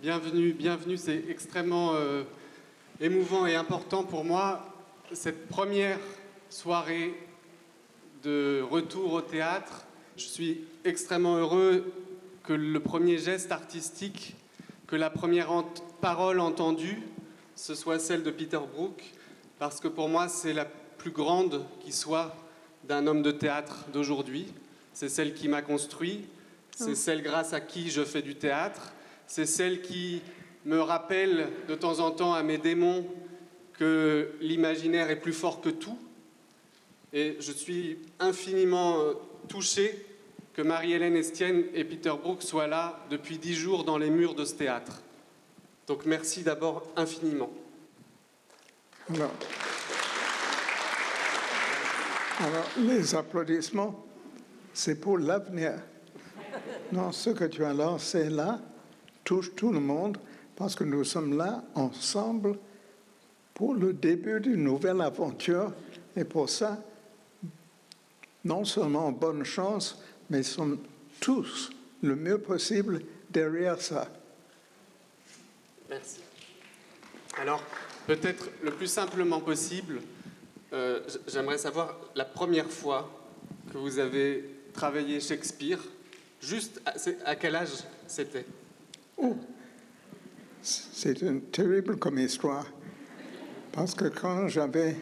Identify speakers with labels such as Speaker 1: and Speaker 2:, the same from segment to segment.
Speaker 1: Bienvenue, c'est extrêmement émouvant et important pour moi, cette première soirée de retour au théâtre. Je suis extrêmement heureux que le premier geste artistique, que la première parole entendue, ce soit celle de Peter Brook, parce que pour moi, c'est la plus grande qui soit d'un homme de théâtre d'aujourd'hui. C'est celle qui m'a construit, c'est celle grâce à qui je fais du théâtre, c'est celle qui me rappelle de temps en temps à mes démons que l'imaginaire est plus fort que tout. Et je suis infiniment touché que Marie-Hélène Estienne et Peter Brook soient là depuis 10 jours dans les murs de ce théâtre. Donc merci d'abord infiniment.
Speaker 2: Alors, les applaudissements, c'est pour l'avenir. Non, ce que tu as lancé là touche tout le monde parce que nous sommes là ensemble pour le début d'une nouvelle aventure. Et pour ça, non seulement bonne chance, mais sommes tous le mieux possible derrière ça.
Speaker 1: Merci. Alors, peut-être le plus simplement possible, j'aimerais savoir la première fois que vous avez travaillé Shakespeare, juste à quel âge c'était?
Speaker 2: Oh, c'est une terrible comme histoire, parce que quand j'avais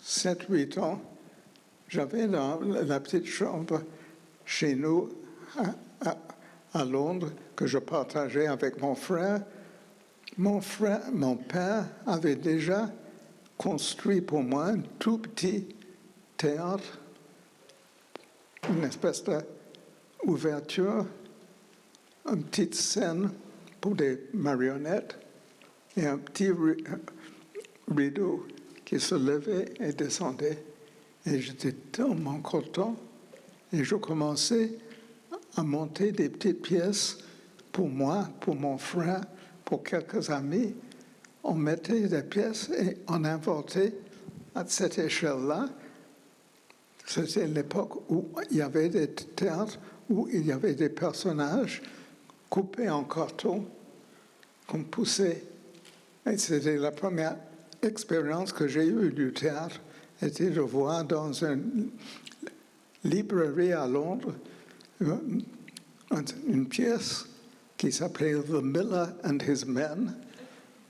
Speaker 2: 7-8 ans, j'avais dans la petite chambre chez nous à Londres que je partageais avec mon frère. Mon père avait déjà construit pour moi un tout petit théâtre, une espèce d'ouverture, une petite scène pour des marionnettes et un petit rideau qui se levait et descendait. Et j'étais tellement content et je commençais à monter des petites pièces pour moi, pour mon frère, pour quelques amis. On mettait des pièces et on inventait à cette échelle-là. C'était l'époque où il y avait des théâtres, où il y avait des personnages coupés en carton qu'on poussait. Et c'était la première expérience que j'ai eue du théâtre, était de voir dans une librairie à Londres une pièce qui s'appelait The Miller and His Men,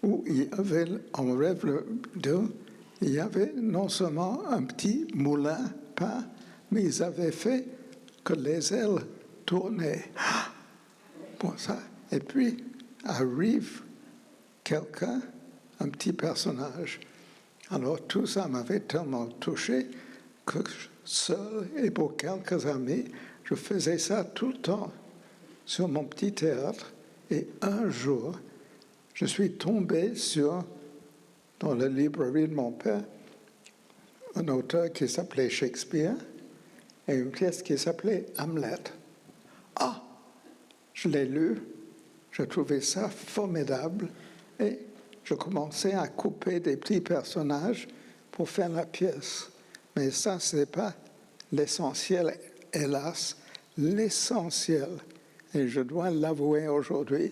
Speaker 2: où il y avait, en rêve d'eux, il y avait non seulement un petit moulin peint, mais ils avaient fait que les ailes tournaient. Pour ça. Et puis arrive quelqu'un, un petit personnage. Alors tout ça m'avait tellement touché que seul et pour quelques amis, je faisais ça tout le temps sur mon petit théâtre. Et un jour, je suis tombé dans la librairie de mon père, un auteur qui s'appelait Shakespeare et une pièce qui s'appelait Hamlet. Ah, je l'ai lu, je trouvais ça formidable et je commençais à couper des petits personnages pour faire la pièce. Mais ça, ce n'est pas l'essentiel, hélas. L'essentiel, et je dois l'avouer aujourd'hui,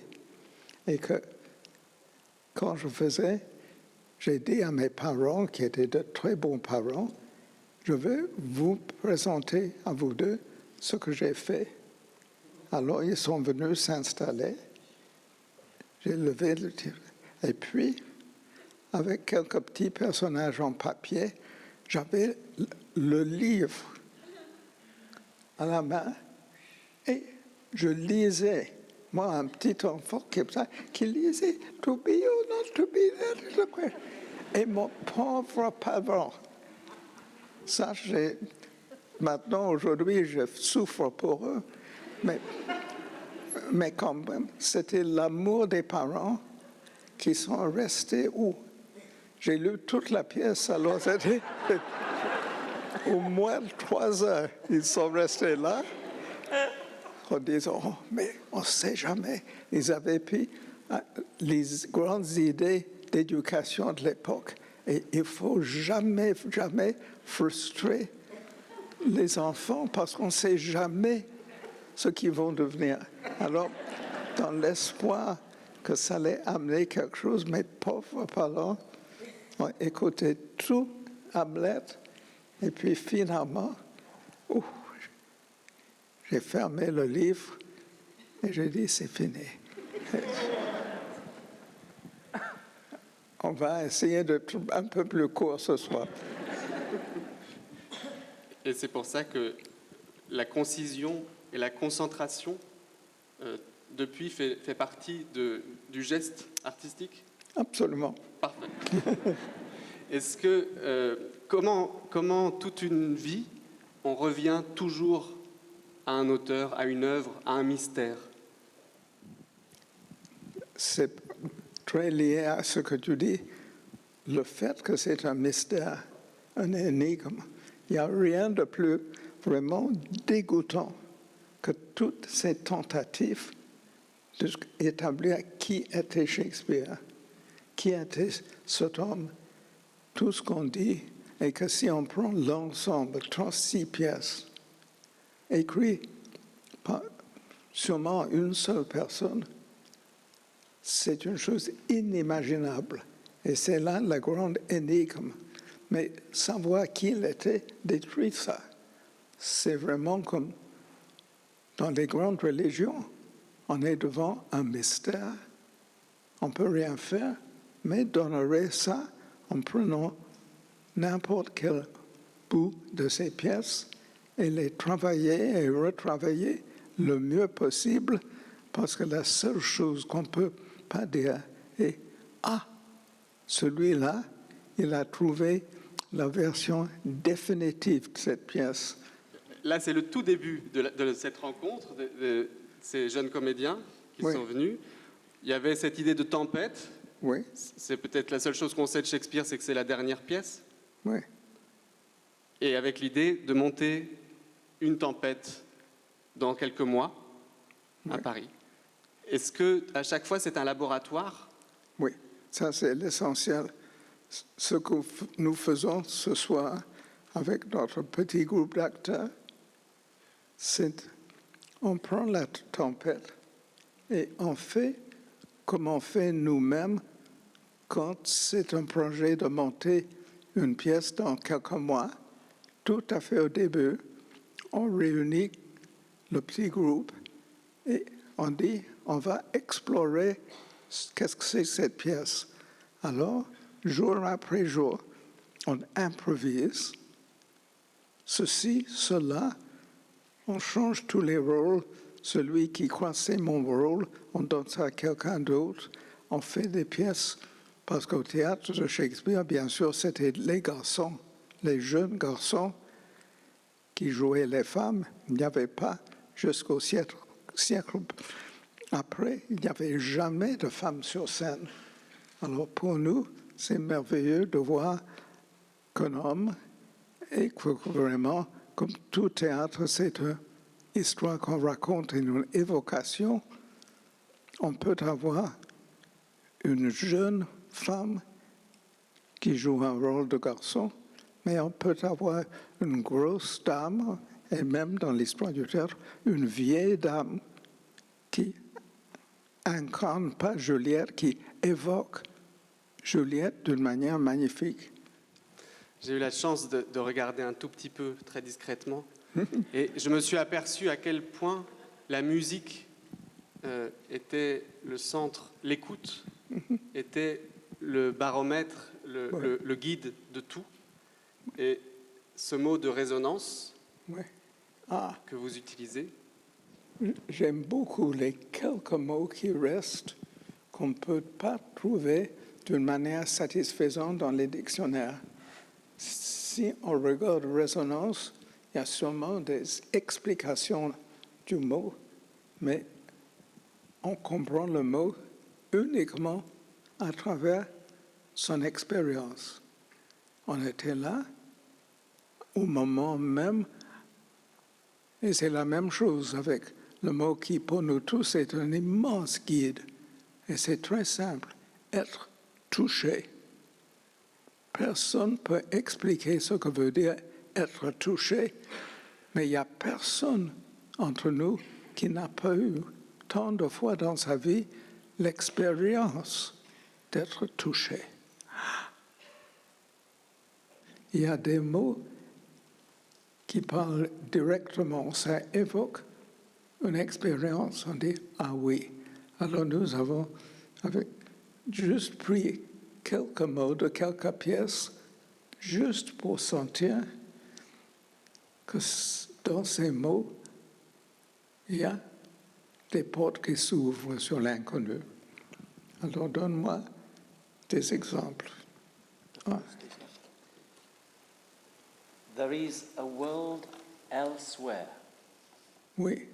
Speaker 2: est que quand je faisais, j'ai dit à mes parents, qui étaient de très bons parents, je vais vous présenter à vous deux ce que j'ai fait. Alors ils sont venus s'installer, j'ai levé le tir. Et puis, avec quelques petits personnages en papier, j'avais le livre à la main et je lisais. Moi, un petit enfant qui lisait « to be or not to be ». Et mon pauvre parent, ça, maintenant, aujourd'hui, je souffre pour eux, mais quand même, c'était l'amour des parents qui sont restés où? J'ai lu toute la pièce, alors c'était au moins 3 heures. Ils sont restés là en disant, oh, mais on ne sait jamais. Ils avaient pris les grandes idées d'éducation de l'époque. Et il ne faut jamais, jamais frustrer les enfants parce qu'on ne sait jamais ce qu'ils vont devenir. Alors, dans l'espoir que ça allait amener quelque chose. Mes pauvres parents ont écouté tout Hamlet, et puis finalement, j'ai fermé le livre et j'ai dit c'est fini. On va essayer d'être un peu plus court ce soir.
Speaker 1: Et c'est pour ça que la concision et la concentration, depuis, fait partie du geste artistique?
Speaker 2: Absolument.
Speaker 1: Parfait. Est-ce que, comment toute une vie, on revient toujours à un auteur, à une œuvre, à un mystère?
Speaker 2: C'est très lié à ce que tu dis, le fait que c'est un mystère, un énigme. Il n'y a rien de plus vraiment dégoûtant que toutes ces tentatives d'établir qui était Shakespeare, qui était cet homme. Tout ce qu'on dit est que si on prend l'ensemble, 36 pièces, écrites par sûrement une seule personne, c'est une chose inimaginable. Et c'est là la grande énigme. Mais savoir qui il était détruit ça. C'est vraiment comme dans les grandes religions, on est devant un mystère, on ne peut rien faire, mais d'honorer ça en prenant n'importe quel bout de ces pièces et les travailler et retravailler le mieux possible, parce que la seule chose qu'on ne peut pas dire est « Ah, celui-là, il a trouvé la version définitive de cette pièce. »
Speaker 1: Là, c'est le tout début de cette rencontre de ces jeunes comédiens qui sont venus. Il y avait cette idée de tempête.
Speaker 2: Oui.
Speaker 1: C'est peut-être la seule chose qu'on sait de Shakespeare, c'est que c'est la dernière pièce.
Speaker 2: Oui.
Speaker 1: Et avec l'idée de monter une tempête dans quelques mois à Paris. Est-ce que à chaque fois c'est un laboratoire?
Speaker 2: Oui, ça c'est l'essentiel. Ce que nous faisons ce soir avec notre petit groupe d'acteurs, c'est on prend la tempête et on fait comme on fait nous-mêmes quand c'est un projet de monter une pièce dans quelques mois. Tout à fait au début, on réunit le petit groupe et on dit, on va explorer qu'est-ce que c'est cette pièce. Alors, jour après jour, on improvise ceci, cela, on change tous les rôles. Celui qui croit que c'est mon rôle, on donne ça à quelqu'un d'autre. On fait des pièces, parce qu'au théâtre de Shakespeare, bien sûr, c'était les garçons, les jeunes garçons qui jouaient les femmes. Il n'y avait pas, jusqu'au siècle après, il n'y avait jamais de femmes sur scène. Alors pour nous, c'est merveilleux de voir qu'un homme, et que vraiment, comme tout théâtre, c'est une histoire qu'on raconte et une évocation, on peut avoir une jeune femme qui joue un rôle de garçon, mais on peut avoir une grosse dame, et même dans l'histoire du théâtre, une vieille dame qui incarne pas Juliette, qui évoque Juliette d'une manière magnifique.
Speaker 1: J'ai eu la chance de regarder un tout petit peu, très discrètement, et je me suis aperçu à quel point la musique était le centre, l'écoute était le baromètre, le guide de tout. Et ce mot de résonance que vous utilisez.
Speaker 2: J'aime beaucoup les quelques mots qui restent qu'on ne peut pas trouver d'une manière satisfaisante dans les dictionnaires. Si on regarde résonance, il y a sûrement des explications du mot, mais on comprend le mot uniquement à travers son expérience. On était là au moment même, et c'est la même chose avec le mot qui, pour nous tous, est un immense guide. Et c'est très simple, être touché. Personne ne peut expliquer ce que veut dire être touché, mais il n'y a personne entre nous qui n'a pas eu tant de fois dans sa vie l'expérience d'être touché. Il y a des mots qui parlent directement, ça évoque une expérience, on dit « ah oui ». Alors nous avons juste pris quelques mots de quelques pièces, juste pour sentir que dans ces mots, il y a des portes qui s'ouvrent sur l'inconnu. Alors donne-moi des exemples. Ah.
Speaker 3: There is a world elsewhere.
Speaker 2: Oui,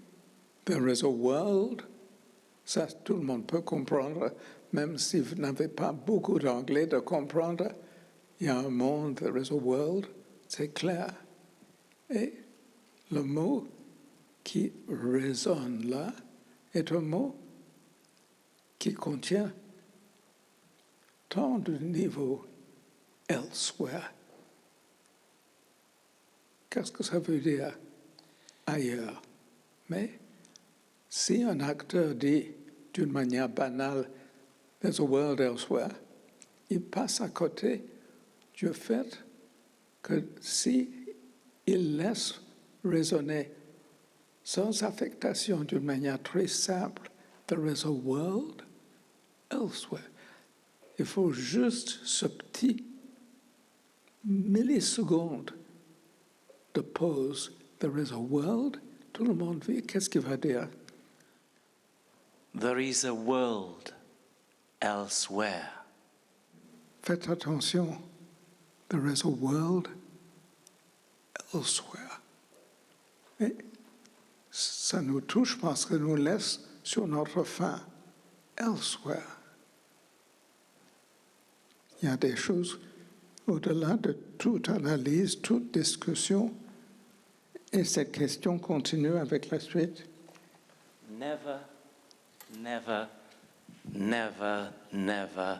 Speaker 2: there is a world. Ça, tout le monde peut comprendre, même si vous n'avez pas beaucoup d'anglais de comprendre. Il y a un monde, there is a world, c'est clair. Et le mot qui résonne là est un mot qui contient tant de niveaux elsewhere. Qu'est-ce que ça veut dire ailleurs? Mais si un acteur dit d'une manière banale « There's a world elsewhere », il passe à côté du fait que si il laisse résonner sans affectation d'une manière très simple « There is a world elsewhere », il faut juste ce petit milliseconde de pause. There is a world. Tout le monde vit. Qu'est-ce qu'il va dire?
Speaker 3: There is a world elsewhere.
Speaker 2: Faites attention. There is a world elsewhere. Et ça nous touche parce que nous laisse sur notre faim. Elsewhere. Il y a des choses au-delà de toute analyse, toute discussion. Et cette question continue avec la suite.
Speaker 3: Never, never, never, never,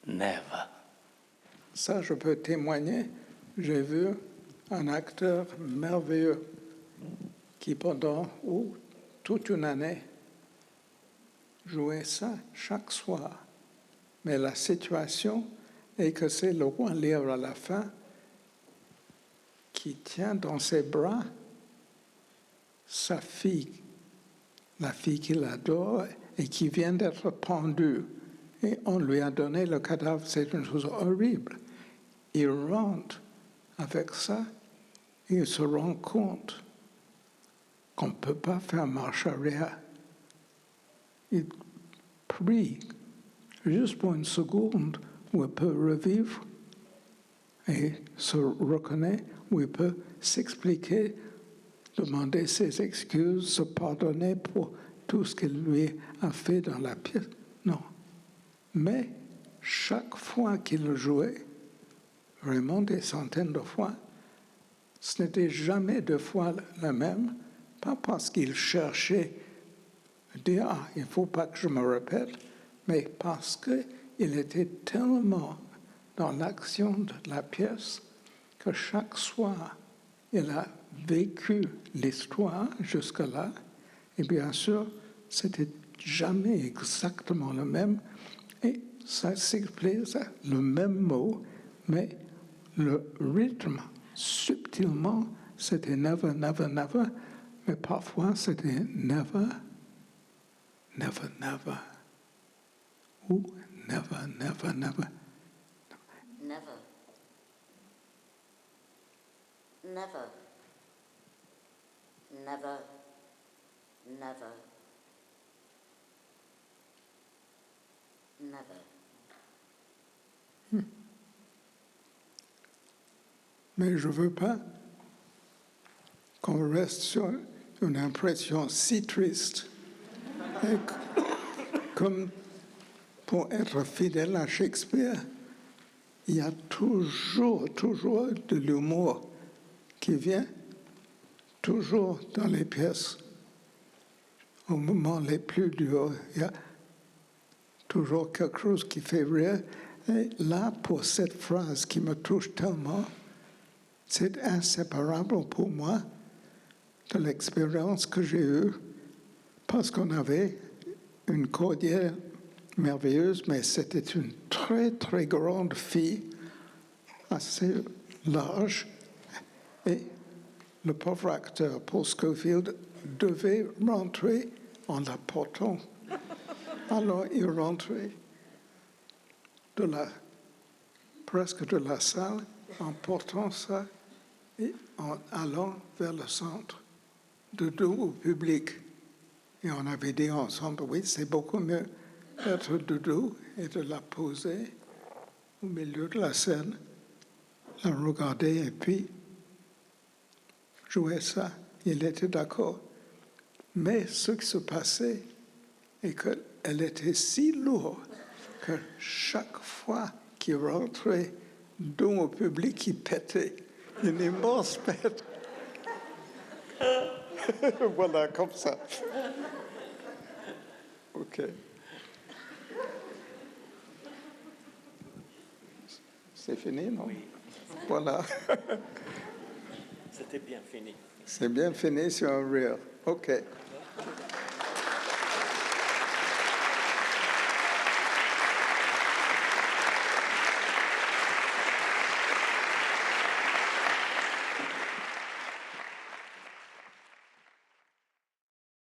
Speaker 3: never.
Speaker 2: Ça, je peux témoigner. J'ai vu un acteur merveilleux qui, pendant toute une année, jouait ça chaque soir. Mais la situation est que c'est le roi lièvre à la fin qui tient dans ses bras sa fille, la fille qu'il adore et qui vient d'être pendue. Et on lui a donné le cadavre, c'est une chose horrible. Il rentre avec ça, et il se rend compte qu'on ne peut pas faire marche arrière. Il prie juste pour une seconde où il peut revivre et se reconnaît, où il peut s'expliquer, demander ses excuses, se pardonner pour tout ce qu'il lui a fait dans la pièce. Non. Mais chaque fois qu'il le jouait, vraiment des centaines de fois, ce n'était jamais deux fois la même, pas parce qu'il cherchait à dire « Ah, il ne faut pas que je me répète », mais parce qu'il était tellement dans l'action de la pièce que chaque soir, il a vécu l'histoire jusque-là. Et bien sûr, c'était jamais exactement le même. Et ça s'explique, le même mot, mais le rythme, subtilement, c'était never, never, never. Mais parfois, c'était never, never, never. Ou never, never, never.
Speaker 4: Never. Never. Never. Never. Never.
Speaker 2: Mais je ne veux pas qu'on reste sur une impression si triste. Et comme pour être fidèle à Shakespeare, il y a toujours de l'humour qui vient toujours dans les pièces. Au moment les plus durs, il y a toujours quelque chose qui fait rire. Et là, pour cette phrase qui me touche tellement, c'est inséparable pour moi de l'expérience que j'ai eue parce qu'on avait une cordière merveilleuse, mais c'était une très, très grande fille, assez large, et le pauvre acteur, Paul Scofield, devait rentrer en la portant. Alors il rentrait presque de la salle en portant ça et en allant vers le centre, de dos au public. Et on avait dit ensemble, oui, c'est beaucoup mieux d'être de dos et de la poser au milieu de la scène, la regarder et puis jouer ça. Il était d'accord. Mais ce qui se passait est qu'elle était si lourde que chaque fois qu'il rentrait dos au public, il pétait. Une immense pète. Voilà, comme ça. OK. C'est fini, non?
Speaker 3: Oui.
Speaker 2: Voilà.
Speaker 3: C'était bien fini.
Speaker 2: C'est bien fini sur un rire. OK.